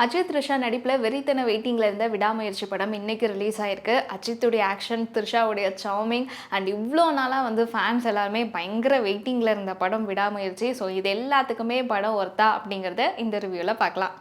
அஜித் த்ரிஷா நடிப்பில் வெறித்தன வெயிட்டிங்கில் இருந்த விடாமுயற்சி படம் இன்னைக்கு ரிலீஸ் ஆயிருக்கு. அஜித்துடைய ஆக்ஷன், த்ரிஷாவுடைய சார்மிங் அண்ட் இவ்வளோ நாளாக ஃபேன்ஸ் எல்லாருமே பயங்கர வெயிட்டிங்கில் இருந்த படம் விடாமுயற்சி. ஸோ இது எல்லாத்துக்குமே படம் ஒர்த்தா அப்படிங்கிறத இந்த ரிவ்யூவில் பார்க்கலாம்.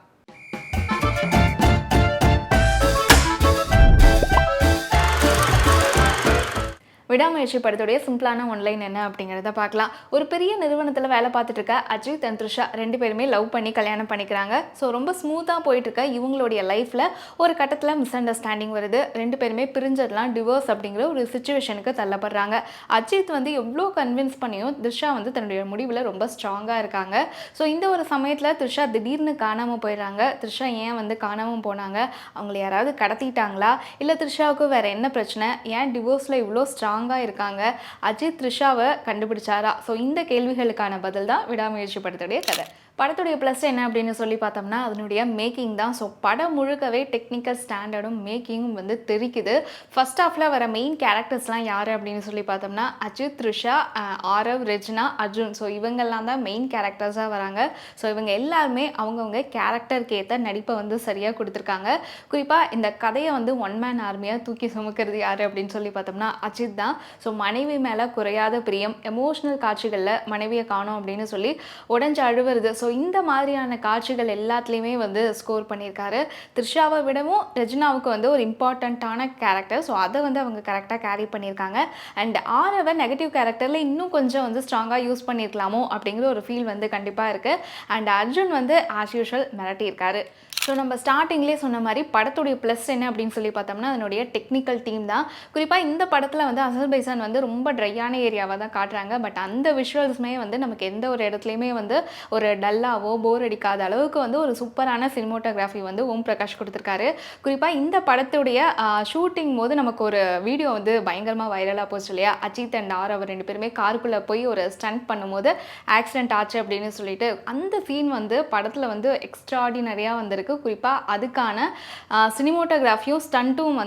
விடாமுயற்சி படத்துடைய சிம்பிளான ஒன்லைன் என்ன அப்படிங்கிறத பார்க்கலாம். ஒரு பெரிய நிறுவனத்தில் வேலை பார்த்துட்டு இருக்க அஜித் அண்ட் த்ரிஷா 2 பேருமே லவ் பண்ணி கல்யாணம் பண்ணிக்கிறாங்க. ஸோ ரொம்ப ஸ்மூத்தாக போயிட்டு இருக்க இவங்களுடைய லைஃப்பில் ஒரு கட்டத்தில் மிஸ் அண்டர்ஸ்டாண்டிங் வருது. 2 பேருமே பிரிஞ்சதெல்லாம் டிவோர்ஸ் அப்படிங்கிற ஒரு சுச்சுவேஷனுக்கு தள்ளப்படுறாங்க. அஜித் எவ்வளோ கன்வின்ஸ் பண்ணியும் த்ரிஷா தன்னுடைய முடிவில் ரொம்ப ஸ்ட்ராங்காக இருக்காங்க. ஸோ இந்த ஒரு சமயத்தில் த்ரிஷா திடீர்னு காணாமல் போயிடுறாங்க. த்ரிஷா ஏன் காணாமல் போனாங்க, அவங்கள யாராவது கடத்திட்டாங்களா, இல்லை த்ரிஷாவுக்கு வேறு என்ன பிரச்சனை, ஏன் டிவோர்ஸில் இவ்வளோ ஸ்ட்ராங்காக இருக்காங்க, அஜித் த்ரிஷாவை கண்டுபிடிச்சாரா? ஸோ இந்த கேள்விகளுக்கான பதில் தான் விடாமுயற்சி படத்துடைய கதை. படத்துடைய ப்ளஸ் என்ன அப்படின்னு சொல்லி பார்த்தோம்னா அதனுடைய மேக்கிங் தான். ஸோ படம் முழுக்கவே டெக்னிக்கல் ஸ்டாண்டர்டும் மேக்கிங்கும் தெரிக்குது. ஃபர்ஸ்ட் ஹாஃபில் வர மெயின் கேரக்டர்ஸ்லாம் யார் அப்படின்னு சொல்லி பார்த்தோம்னா அஜித், த்ரிஷா, ஆரவ், ரெஜினா, அர்ஜுன். ஸோ இவங்கெல்லாம் தான் மெயின் கேரக்டர்ஸாக வராங்க. ஸோ இவங்க எல்லாருமே அவங்கவுங்க கேரக்டருக்கு ஏற்ற நடிப்பை சரியாக கொடுத்துருக்காங்க. குறிப்பாக இந்த கதையை ஒன் மேன் ஆர்மியாக தூக்கி சுமக்கிறது யார் அப்படின்னு சொல்லி பார்த்தோம்னா அஜித் தான். ஸோ மனைவி மேலே குறையாத பிரியம், எமோஷ்னல் காட்சிகளில் மனைவியை காணோம் அப்படின்னு சொல்லி உடஞ்சு அழுவுறது. ஸோ இந்த மாதிரியான காட்சிகள் எல்லாத்துலேயுமே ஸ்கோர் பண்ணியிருக்காரு. த்ரிஷாவை விடவும் ரெஜினாவுக்கு ஒரு இம்பார்ட்டண்ட்டான கேரக்டர். ஸோ அதை அவங்க கரெக்டாக கேரி பண்ணியிருக்காங்க. அண்ட் ஆரவை நெகட்டிவ் கேரக்டரில் இன்னும் கொஞ்சம் ஸ்ட்ராங்காக யூஸ் பண்ணியிருக்கலாமோ அப்படிங்கிற ஒரு ஃபீல் கண்டிப்பாக இருக்குது. அண்ட் அர்ஜுன் ஆஸ் யூஷுவல் மிரட்டியிருக்காரு. ஸோ நம்ம ஸ்டார்டிங்லேயே சொன்ன மாதிரி படத்துடைய ப்ளஸ் என்ன அப்படின்னு சொல்லி பார்த்தோம்னா அதனுடைய டெக்னிக்கல் டீம் தான். குறிப்பாக இந்த படத்தில் அசர்பைசான் ரொம்ப ட்ரையான ஏரியாவாக தான் காட்டுறாங்க. பட் அந்த விஷுவல்ஸுமே நமக்கு எந்த ஒரு இடத்துலையுமே ஒரு டல்லாவோ போர் அடிக்காத அளவுக்கு ஒரு சூப்பரான சினிமோட்டோகிராஃபி ஓம் பிரகாஷ் கொடுத்துருக்காரு. குறிப்பாக இந்த படத்துடைய ஷூட்டிங் போது நமக்கு ஒரு வீடியோ பயங்கரமாக வைரலாக போச்சு இல்லையா? அஜித் அண்ட் ஆரவ் 2 பேருமே காருக்குள்ளே போய் ஒரு ஸ்டண்ட் பண்ணும்போது ஆக்சிடென்ட் ஆச்சு அப்படின்னு சொல்லிட்டு அந்த சீன் படத்தில் எக்ஸ்ட்ராடினரியாக வந்திருக்கு. குறிப்பாக அதுக்கான சினிமோட்டோகிராஃபியும் ஸ்டண்ட்டும்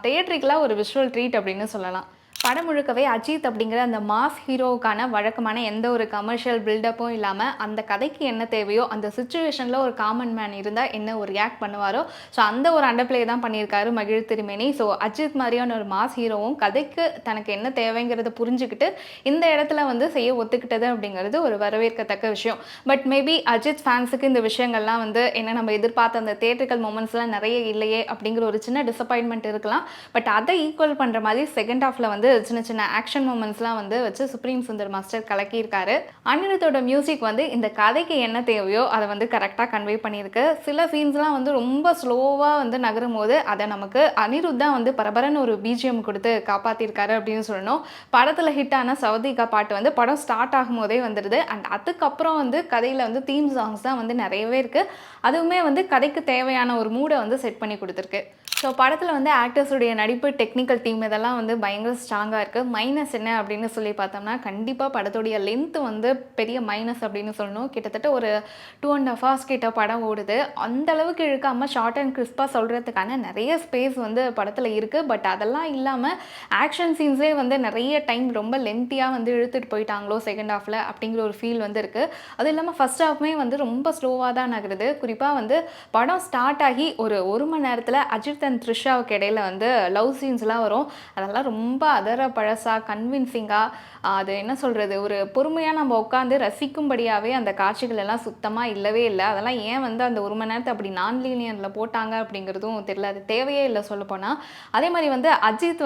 தியேட்ரிக்கலாக ஒரு விஷுவல் ட்ரீட் அப்படின்னு சொல்லலாம். படம் முழுக்கவே அஜித் அப்படிங்கிற அந்த மாஸ் ஹீரோவுக்கான வழக்கமான எந்த ஒரு கமர்ஷியல் பில்டப்பும் இல்லாமல் அந்த கதைக்கு என்ன தேவையோ அந்த சுச்சுவேஷனில் ஒரு காமன் மேன் இருந்தால் என்ன ஒரு ரியாக்ட் பண்ணுவாரோ ஸோ அந்த ஒரு அண்டர்பிளே தான் பண்ணியிருக்காரு மகிழ் திருமேனி. ஸோ அஜித் மாதிரியான ஒரு மாஸ் ஹீரோவும் கதைக்கு தனக்கு என்ன தேவைங்கிறத புரிஞ்சுக்கிட்டு இந்த இடத்துல செய்ய ஒத்துக்கிட்டது அப்படிங்கிறது ஒரு வரவேற்கத்தக்க விஷயம். பட் மேபி அஜித் ஃபேன்ஸுக்கு இந்த விஷயங்கள்லாம் என்ன நம்ம எதிர்பார்த்த அந்த தியேட்ரிக்கல் மூமெண்ட்ஸ்லாம் நிறைய இல்லையே அப்படிங்கிற ஒரு சின்ன டிசப்பாயின்மெண்ட் இருக்கலாம். பட் அதை ஈக்குவல் பண்ணுற மாதிரி செகண்ட் ஹாஃபில் சின்ன சின்ன ஆக்ஷன் மூமெண்ட்ஸ்லாம் வச்சு சுப்ரீம் சுந்தர் மாஸ்டர் கலக்கியிருக்காரு. அனிருத்தோட மியூசிக் இந்த கதைக்கு என்ன தேவையோ அதை கரெக்டாக கன்வே பண்ணியிருக்கு. சில சீன்ஸ்லாம் ரொம்ப ஸ்லோவாக நகரும் போது அதை நமக்கு அனிருத் தான் பரபரன்னு ஒரு பிஜிஎம் கொடுத்து காப்பாற்றிருக்காரு அப்படின்னு சொல்லணும். படத்தில் ஹிட்டான சவதிகா பாட்டு படம் ஸ்டார்ட் ஆகும் போதே வந்துடுது. அண்ட் அதுக்கப்புறம் கதையில் தீம் சாங்ஸ் தான் நிறையவே இருக்குது. அதுவுமே கதைக்கு தேவையான ஒரு மூடை செட் பண்ணி கொடுத்துருக்கு. ஸோ படத்தில் ஆக்டர்ஸுடைய நடிப்பு, டெக்னிக்கல் டீம் இதெல்லாம் பயங்கர ஸ்ட்ராங்காக இருக்குது. மைனஸ் என்ன அப்படின்னு சொல்லி பார்த்தோம்னா கண்டிப்பாக படத்துடைய லென்த்து பெரிய மைனஸ் அப்படின்னு சொல்லணும். கிட்டத்தட்ட ஒரு 2.5 hours கிட்ட படம் ஓடுது. அந்தளவுக்கு இழுக்காமல் ஷார்ட் அண்ட் கிறிஸ்பாக சொல்கிறதுக்கான நிறைய ஸ்பேஸ் படத்தில் இருக்குது. பட் அதெல்லாம் இல்லாமல் ஆக்ஷன் சீன்ஸே நிறைய டைம் ரொம்ப லென்த்தியாக இழுத்துட்டு போயிட்டாங்களோ செகண்ட் ஹாஃபில் அப்படிங்கிற ஒரு ஃபீல் இருக்குது. அது இல்லாமல் ஃபஸ்ட் ஹாஃப்மே ரொம்ப ஸ்லோவாக தான் நகருது. குறிப்பாக படம் ஸ்டார்ட் ஆகி ஒரு மணி நேரத்தில் அஜித் அண்ட் த்ரிஷாவுக்கு இடையில லவ் சீன்ஸ்லாம் வரும். அதெல்லாம் ரொம்ப அதர பழசாக கன்வின்சிங்காக அது என்ன சொல்கிறது ஒரு பொறுமையாக நம்ம உட்காந்து ரசிக்கும்படியாகவே அந்த காட்சிகள் எல்லாம் சுத்தமாக இல்லவே இல்லை. அதெல்லாம் ஏன் அந்த ஒரு மணி நேரத்தை அப்படி நான் லீனியரில் போட்டாங்க அப்படிங்கிறதும் தெரியல. அது தேவையே இல்லை சொல்லப்போனால். அதே மாதிரி அஜித்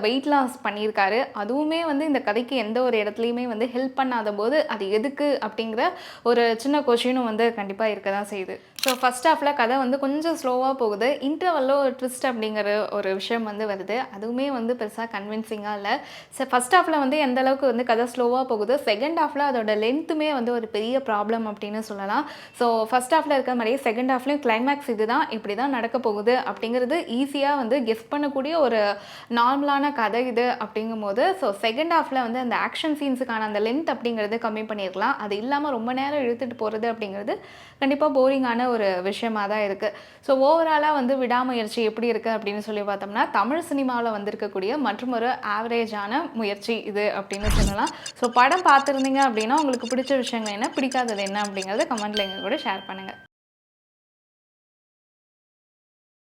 வெயிட் லாஸ் பண்ணியிருக்காரு. அதுவுமே இந்த கதைக்கு எந்த ஒரு இடத்துலையுமே ஹெல்ப் பண்ணாத போது அது எதுக்கு அப்படிங்கிற ஒரு சின்ன கொஷினும் கண்டிப்பாக இருக்க தான் செய்யுது. ஸோ ஃபஸ்ட் ஹாஃபில் கதை கொஞ்சம் ஸ்லோவாக போகுது. இன்டர்வல்ல ஒரு ட்விஸ்ட் அப்படிங்கிற ஒரு விஷயம் வருது. அதுவுமே பெருசாக கன்வின்சிங்காக இல்லை. ஸோ ஃபஸ்ட் ஹாஃபில் எந்த அளவுக்கு கதை ஸ்லோவாக போகுது, செகண்ட் ஹாஃபில் அதோட லென்த்துமே ஒரு பெரிய ப்ராப்ளம் அப்படின்னு சொல்லலாம். ஸோ ஃபஸ்ட் ஹாஃபில் இருக்கிற மாதிரியே செகண்ட் ஹாஃப்லேயும் கிளைமேக்ஸ் இதுதான் இப்படி தான் நடக்க போகுது அப்படிங்கிறது ஈஸியாக கெஸ் பண்ணக்கூடிய ஒரு நார்மலான கதை இது அப்படிங்கும்போது ஸோ செகண்ட் ஹாஃபில் அந்த ஆக்ஷன் சீன்ஸுக்கான அந்த லென்த் அப்படிங்கிறது கம்மி பண்ணியிருக்கலாம். அது இல்லாமல் ரொம்ப நேரம் இழுத்துட்டு போகிறது அப்படிங்கிறது கண்டிப்பாக போரிங்கான ஒரு விஷயமாக தான் இருக்குது. ஸோ ஓவராலாக விடாமுயற்சி எப்படி இருக்குது அப்படின்னு சொல்லி பார்த்தோம்னா தமிழ் சினிமாவில் வந்திருக்கக்கூடிய மற்றும் ஒரு ஆவரேஜான முயற்சி இது அப்படின்னு சொல்லலாம். ஸோ படம் பார்த்துருந்தீங்க அப்படின்னா உங்களுக்கு பிடிச்ச விஷயங்கள் என்ன, பிடிக்காதது என்ன அப்படிங்கிறத கமெண்ட்டில் எங்கள் கூட ஷேர் பண்ணுங்கள்.